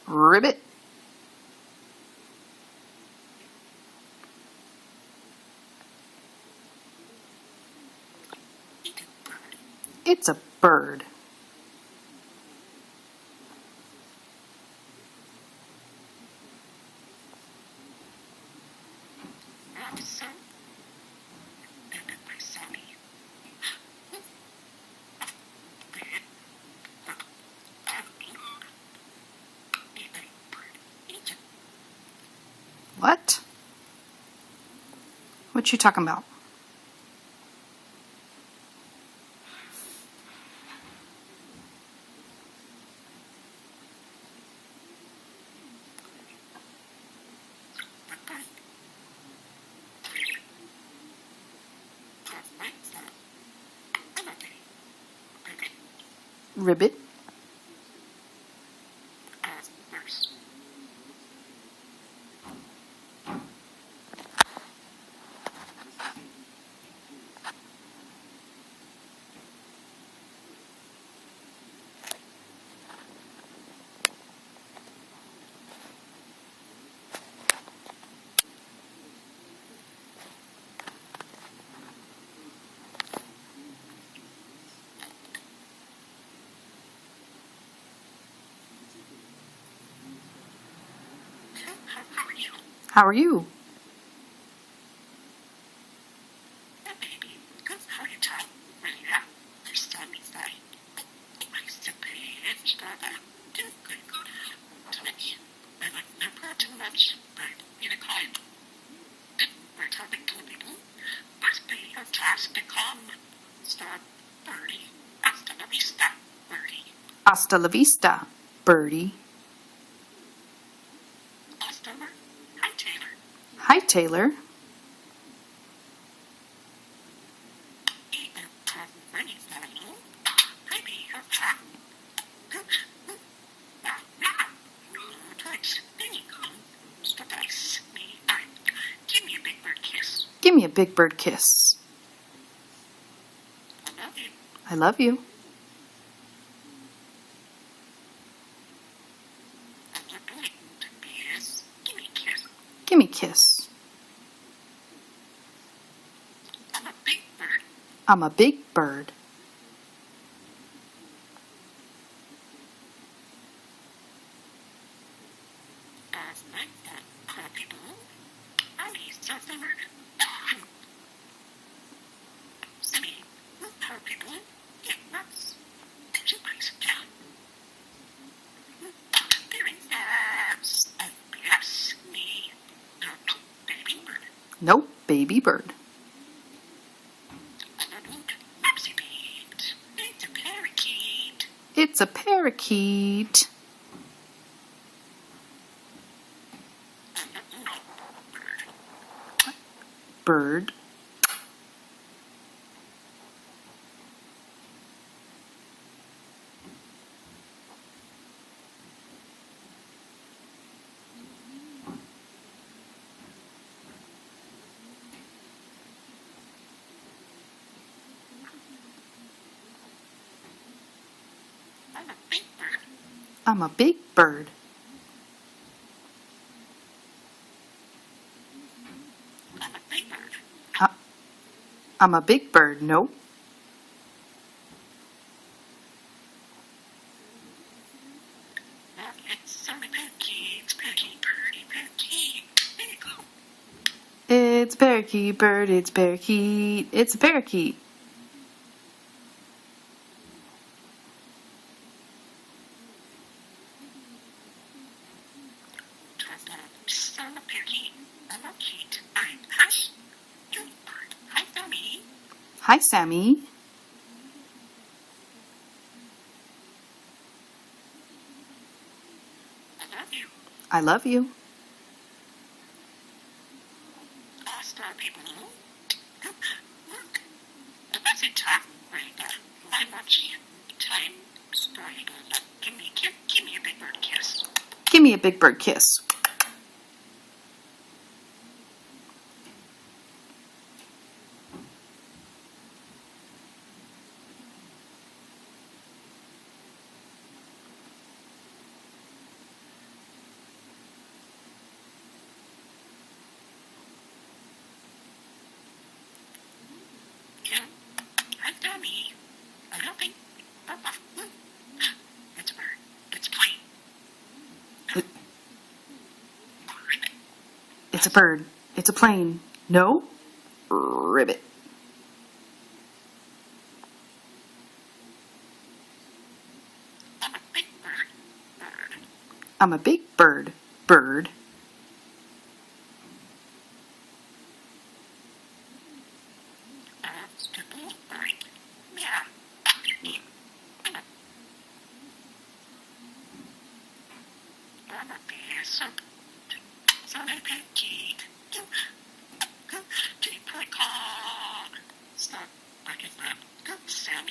Ribbit. It's a bird. What? What you talking about? Ribbit. How are you? Hasta la vista, birdie. Hi, Taylor. Give me a big bird kiss. I love you. Give me a kiss. I'm a big bird. Nope, baby bird. It's a parakeet. Bird. I'm a big bird. I'm a big bird. Nope. It's parakeet bird. It's parakeet. It's a parakeet. Hi, Sammy. I love you. Give me a big bird kiss. It's a bird. It's a plane. No? Ribbit. I'm a big bird. Bird. Sammy Parakeet. Stop breaking them. Sammy.